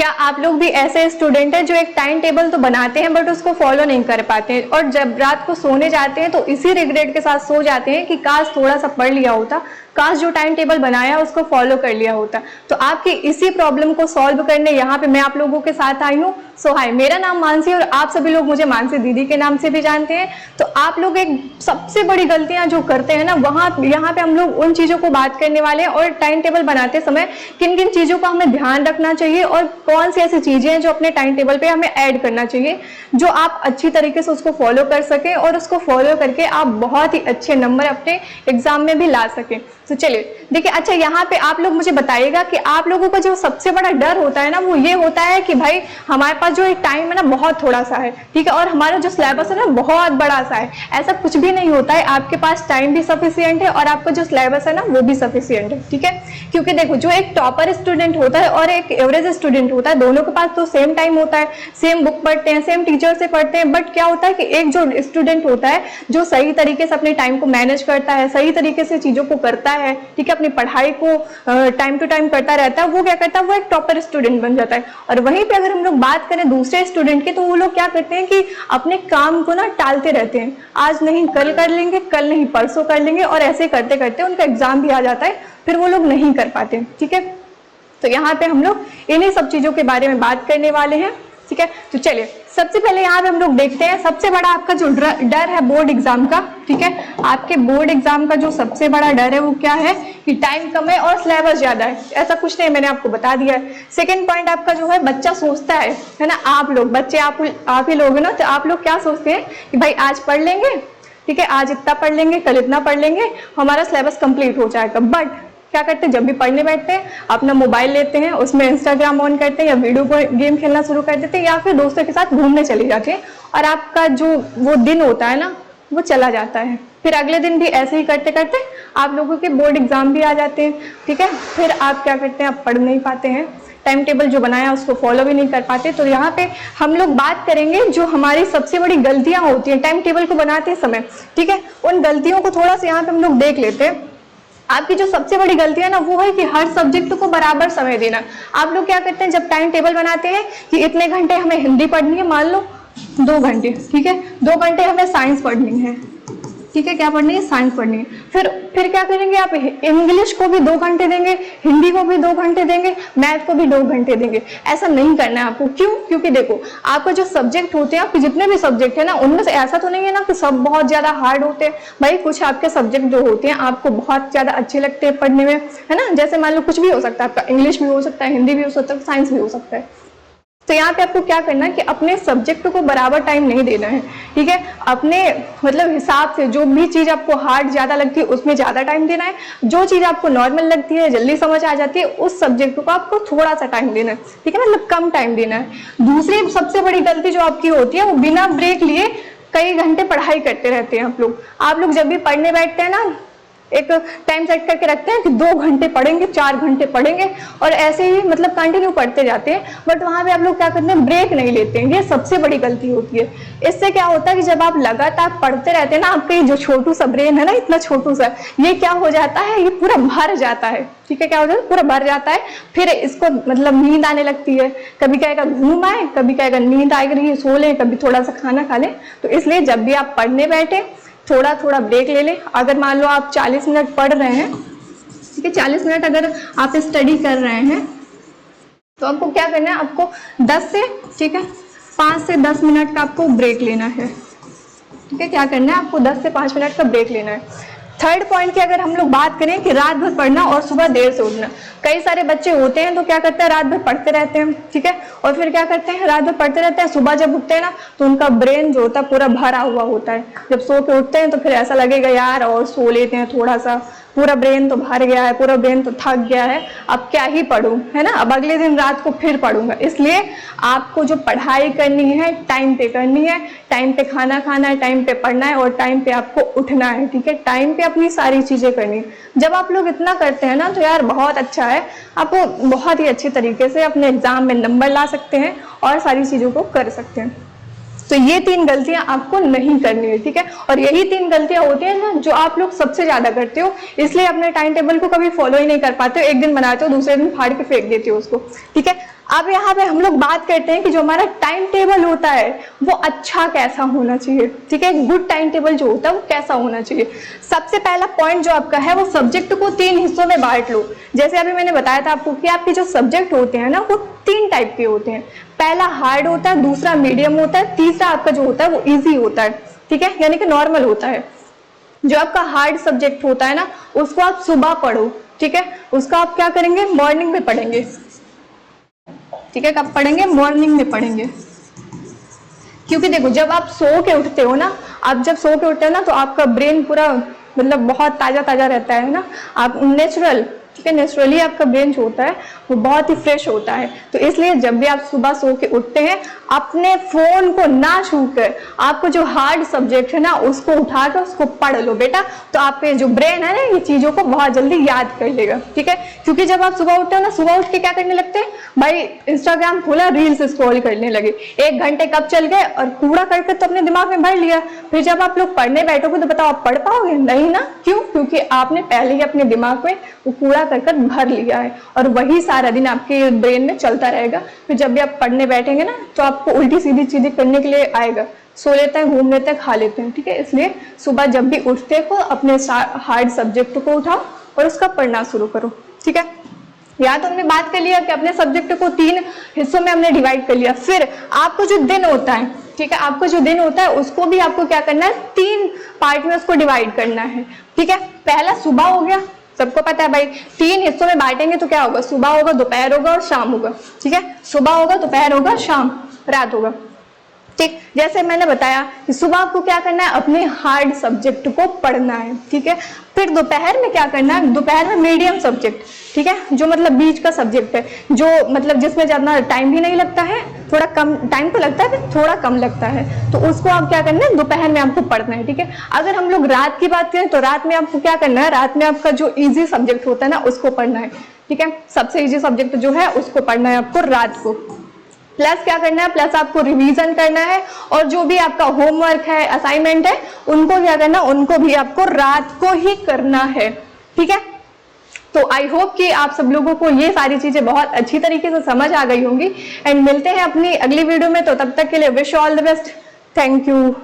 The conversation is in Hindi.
क्या आप लोग भी ऐसे स्टूडेंट हैं जो एक टाइम टेबल तो बनाते हैं बट उसको फॉलो नहीं कर पाते हैं, और जब रात को सोने जाते हैं तो इसी रिग्रेट के साथ सो जाते हैं कि काश थोड़ा सा पढ़ लिया होता, काश जो टाइम टेबल बनाया उसको फॉलो कर लिया होता। तो आपकी इसी प्रॉब्लम को सॉल्व करने यहाँ पे मैं आप लोगों के साथ आई हूँ। सो हाय, मेरा नाम मानसी और आप सभी लोग मुझे मानसी दीदी के नाम से भी जानते हैं। तो आप लोग एक सबसे बड़ी गलतियां जो करते हैं ना, यहाँ पे हम लोग उन चीजों को बात करने वाले हैं, और टाइम टेबल बनाते समय किन किन चीजों का हमें ध्यान रखना चाहिए और कौन सी ऐसी चीजें हैं जो अपने टाइम टेबल पे हमें ऐड करना चाहिए, जो आप अच्छी तरीके से उसको फॉलो कर सकें और उसको फॉलो करके आप बहुत ही अच्छे नंबर अपने एग्जाम में भी ला सकें। तो चलिए देखिए, अच्छा यहाँ पे आप लोग मुझे बताइएगा कि आप लोगों का जो सबसे बड़ा डर होता है ना, वो ये होता है कि भाई हमारे पास जो एक टाइम है ना बहुत थोड़ा सा है, ठीक है, और हमारा जो सिलेबस है ना बहुत बड़ा सा है। ऐसा कुछ भी नहीं होता है, आपके पास टाइम भी सफिशिएंट है और आपका जो सिलेबस है ना वो भी सफिशिएंट है, ठीक है। क्योंकि देखो, जो एक टॉपर स्टूडेंट होता है और एक एवरेज स्टूडेंट होता है, दोनों के पास तो सेम टाइम होता है, सेम बुक पढ़ते हैं, सेम टीचर से पढ़ते हैं, बट क्या होता है कि एक जो स्टूडेंट होता है जो सही तरीके से अपने टाइम को मैनेज करता है, सही तरीके से चीजों को करता है, ठीक है, अपनी पढ़ाई को टाइम टू टाइम करता रहता है, वो क्या करता है, वो एक टॉपर स्टूडेंट बन जाता है। और वहीं पे अगर हम लोग बात करें दूसरे स्टूडेंट की, तो वो लोग क्या करते हैं कि अपने काम को ना टालते रहते हैं, आज नहीं कल कर लेंगे, कल नहीं परसों कर लेंगे, और ऐसे करते करते उनका एग्जाम भी आ जाता है, फिर वो लोग नहीं कर पाते, ठीक है। तो यहाँ पे हम लोग इन्हीं सब चीजों के बारे में बात करने वाले हैं, ठीक है। तो चलिए सबसे पहले यहाँ पे हम लोग देखते हैं सबसे बड़ा आपका जो डर है बोर्ड एग्जाम का, ठीक है। आपके बोर्ड एग्जाम का जो सबसे बड़ा डर है वो क्या है कि टाइम कम है और सिलेबस ज्यादा है। ऐसा कुछ नहीं, मैंने आपको बता दिया है। सेकंड पॉइंट आपका जो है, बच्चा सोचता है ना, आप लोग बच्चे आप ही लोग है ना, तो आप लोग क्या सोचते हैं कि भाई आज पढ़ लेंगे, ठीक है, आज इतना पढ़ लेंगे, कल इतना पढ़ लेंगे, हमारा सिलेबस कंप्लीट हो जाएगा। बट क्या करते हैं, जब भी पढ़ने बैठते हैं अपना मोबाइल लेते हैं, उसमें इंस्टाग्राम ऑन करते हैं या वीडियो गेम खेलना शुरू कर देते हैं, या फिर दोस्तों के साथ घूमने चले जाते हैं, और आपका जो वो दिन होता है ना वो चला जाता है। फिर अगले दिन भी ऐसे ही करते करते आप लोगों के बोर्ड एग्जाम भी आ जाते हैं, ठीक है। फिर आप क्या करते हैं, आप पढ़ नहीं पाते हैं, टाइम टेबल जो बनाया उसको फॉलो भी नहीं कर पाते। तो यहाँ पे हम लोग बात करेंगे जो हमारी सबसे बड़ी गलतियां होती हैं टाइम टेबल को बनाते समय, ठीक है, उन गलतियों को थोड़ा सा यहाँ पे हम लोग देख लेते हैं। आपकी जो सबसे बड़ी गलती है ना वो है कि हर सब्जेक्ट को बराबर समय देना। आप लोग क्या करते हैं, जब टाइम टेबल बनाते हैं कि इतने घंटे हमें हिंदी पढ़नी है, मान लो 2 घंटे, ठीक है, 2 घंटे हमें साइंस पढ़नी है, ठीक है, क्या पढ़नी है, साइंस पढ़नी है। फिर क्या करेंगे, आप इंग्लिश को भी 2 घंटे देंगे, हिंदी को भी 2 घंटे देंगे, मैथ को भी 2 घंटे देंगे। ऐसा नहीं करना है आपको। क्यों? क्योंकि देखो, आपका जो सब्जेक्ट होते हैं, आपके जितने भी सब्जेक्ट है ना, उनमें से ऐसा तो नहीं है ना कि सब बहुत ज्यादा हार्ड होते हैं। भाई कुछ आपके सब्जेक्ट जो होते हैं आपको बहुत ज्यादा अच्छे लगते हैं पढ़ने में, है ना। जैसे मान लो कुछ भी हो सकता है, आपका इंग्लिश भी हो सकता है, हिंदी भी हो सकता है, साइंस भी हो सकता है। तो यहाँ पे आपको क्या करना है कि अपने सब्जेक्ट को बराबर टाइम नहीं देना है, ठीक है। अपने मतलब हिसाब से जो भी चीज आपको हार्ड ज्यादा लगती है उसमें ज्यादा टाइम देना है, जो चीज आपको नॉर्मल लगती है, जल्दी समझ आ जाती है, उस सब्जेक्ट को आपको थोड़ा सा टाइम देना है, ठीक है, मतलब कम टाइम देना है। दूसरी सबसे बड़ी गलती जो आपकी होती है वो बिना ब्रेक लिए कई घंटे पढ़ाई करते रहते हैं आप लोग जब भी पढ़ने बैठते हैं ना, एक टाइम सेट करके रखते हैं कि 2 घंटे पढ़ेंगे, 4 घंटे पढ़ेंगे, और ऐसे ही मतलब कंटिन्यू पढ़ते जाते हैं। बट वहां पे आप लोग क्या करते हैं, ब्रेक नहीं लेते हैं। ये सबसे बड़ी गलती होती है। इससे क्या होता है कि जब आप लगातार पढ़ते रहते हैं ना, आपका ये जो छोटू सा ब्रेन है ना, इतना छोटू सा, ये क्या हो जाता है, ये पूरा भर जाता है, ठीक है, क्या हो जाता है, पूरा भर जाता है। फिर इसको मतलब नींद आने लगती है, कभी कहेगा घूम आए, कभी कहेगा नींद आ रही है सो ले, कभी थोड़ा सा खाना खा ले। तो इसलिए जब भी आप पढ़ने बैठे थोड़ा थोड़ा ब्रेक ले लें। अगर मान लो आप 40 मिनट पढ़ रहे हैं, ठीक है, 40 मिनट अगर आप स्टडी कर रहे हैं, तो आपको क्या करना है, आपको 10 से, ठीक है, 5 से 10 मिनट का आपको ब्रेक लेना है, ठीक है। क्या करना है, आपको 10 से 5 मिनट का ब्रेक लेना है। थर्ड पॉइंट की अगर हम लोग बात करें कि रात भर पढ़ना और सुबह देर से उठना। कई सारे बच्चे होते हैं तो क्या करते हैं, रात भर पढ़ते रहते हैं, ठीक है, और फिर क्या करते हैं, रात भर पढ़ते रहते हैं, सुबह जब उठते हैं ना तो उनका ब्रेन जो होता है पूरा भरा हुआ होता है। जब सो के उठते हैं तो फिर ऐसा लगेगा यार और सो लेते हैं थोड़ा सा, पूरा ब्रेन तो भर गया है, पूरा ब्रेन तो थक गया है, अब क्या ही पढ़ूं, है ना, अब अगले दिन रात को फिर पढ़ूंगा। इसलिए आपको जो पढ़ाई करनी है टाइम पे करनी है, टाइम पे खाना खाना है, टाइम पे पढ़ना है और टाइम पे आपको उठना है, ठीक है, टाइम पे अपनी सारी चीजें करनी है। जब आप लोग इतना करते हैं ना तो यार बहुत अच्छा है, आपको बहुत ही अच्छे तरीके से अपने एग्जाम में नंबर ला सकते हैं और सारी चीजों को कर सकते हैं। तो ये 3 गलतियां आपको नहीं करनी है, ठीक है, और यही 3 गलतियां होती हैं ना जो आप लोग सबसे ज्यादा करते हो, इसलिए अपने टाइम टेबल को कभी फॉलो ही नहीं कर पाते हो। एक दिन बनाते हो, दूसरे दिन फाड़ के फेंक देते हो उसको, ठीक है। अब यहाँ पे हम लोग बात करते हैं कि जो हमारा टाइम टेबल होता है वो अच्छा कैसा होना चाहिए, ठीक है। गुड टाइम टेबल जो होता है वो कैसा होना चाहिए। सबसे पहला पॉइंट जो आपका है वो सब्जेक्ट को 3 हिस्सों में बांट लो। जैसे अभी मैंने बताया था आपको कि आपके जो सब्जेक्ट होते हैं ना वो 3 टाइप के होते हैं। पहला हार्ड होता है, दूसरा मीडियम होता है, तीसरा आपका जो होता है वो ईजी होता है, ठीक है, यानी कि नॉर्मल होता है। जो आपका हार्ड सब्जेक्ट होता है ना उसको आप सुबह पढ़ो, ठीक है, उसका आप क्या करेंगे, मॉर्निंग में पढ़ेंगे, ठीक है। कब पढ़ेंगे, मॉर्निंग में पढ़ेंगे। क्योंकि देखो जब आप सो के उठते हो ना, आप जब सो के उठते हो ना तो आपका ब्रेन पूरा मतलब बहुत ताजा ताजा रहता है ना, आप नेचुरल, ठीक है, नेचुरली आपका ब्रेन जो होता है वो बहुत ही फ्रेश होता है। तो इसलिए जब भी आप सुबह सो के उठते हैं अपने फोन को ना छूकर आपको जो हार्ड सब्जेक्ट है ना उसको उठाकर उसको पढ़ लो बेटा, तो आपके जो ब्रेन है ना ये चीजों को बहुत जल्दी याद कर लेगा, ठीक है। क्योंकि जब आप सुबह उठते हो ना, सुबह उठ के क्या करने लगते हैं भाई, इंस्टाग्राम खोला, रील्स स्क्रॉल करने लगे, 1 घंटे कब चल गए और कूड़ा करके तो अपने दिमाग में भर लिया। फिर जब आप लोग पढ़ने बैठोगे तो बताओ आप पढ़ पाओगे, नहीं ना। क्यों? क्योंकि आपने पहले ही अपने दिमाग में वो कूड़ा कर भर लिया है और वही सारा दिन आपके ब्रेन में चलता रहेगा। फिर जब भी आप पढ़ने बैठेंगे ना तो आपको उल्टी सीधी चीजें करने के लिए आएगा, सो लेते हैं, घूम लेते हैं, खा लेते हैं, ठीक है। इसलिए सुबह जब भी उठते हो अपने हार्ड सब्जेक्ट को उठाओ और उसका पढ़ना शुरू करो, ठीक है। या तो हमने बात कर लिया कि अपने सब्जेक्ट को 3 हिस्सों में हमने डिवाइड कर लिया। फिर आपको जो दिन होता है, ठीक है, आपको जो दिन होता है उसको भी आपको क्या करना है, 3 पार्ट में उसको डिवाइड करना है, ठीक है। पहला सुबह हो गया, सबको पता है भाई 3 हिस्सों में बांटेंगे तो क्या होगा, सुबह होगा, दोपहर होगा और शाम होगा, ठीक है। सुबह होगा, दोपहर होगा, शाम, रात होगा, ठीक। जैसे मैंने बताया कि सुबह आपको क्या करना है, अपने हार्ड सब्जेक्ट को पढ़ना है, ठीक है। फिर दोपहर में क्या करना है, दोपहर में मीडियम सब्जेक्ट, ठीक है, जो मतलब बीच का सब्जेक्ट है, जो मतलब जिसमें ज्यादा टाइम भी नहीं लगता है, थोड़ा कम टाइम तो लगता है फिर थोड़ा कम लगता है, तो उसको आप क्या करना है, दोपहर में आपको पढ़ना है, ठीक है। अगर हम लोग रात की बात करें तो रात में आपको क्या करना है, रात में आपका जो इजी सब्जेक्ट होता है ना उसको पढ़ना है, ठीक है। सबसे इजी सब्जेक्ट जो है उसको पढ़ना है आपको रात को। प्लस क्या करना है, प्लस आपको रिवीजन करना है और जो भी आपका होमवर्क है, असाइनमेंट है, उनको क्या करना, उनको भी आपको रात को ही करना है, ठीक है। तो आई होप कि आप सब लोगों को ये सारी चीजें बहुत अच्छी तरीके से समझ आ गई होंगी। एंड मिलते हैं अपनी अगली वीडियो में, तो तब तक के लिए wish all the best, thank you.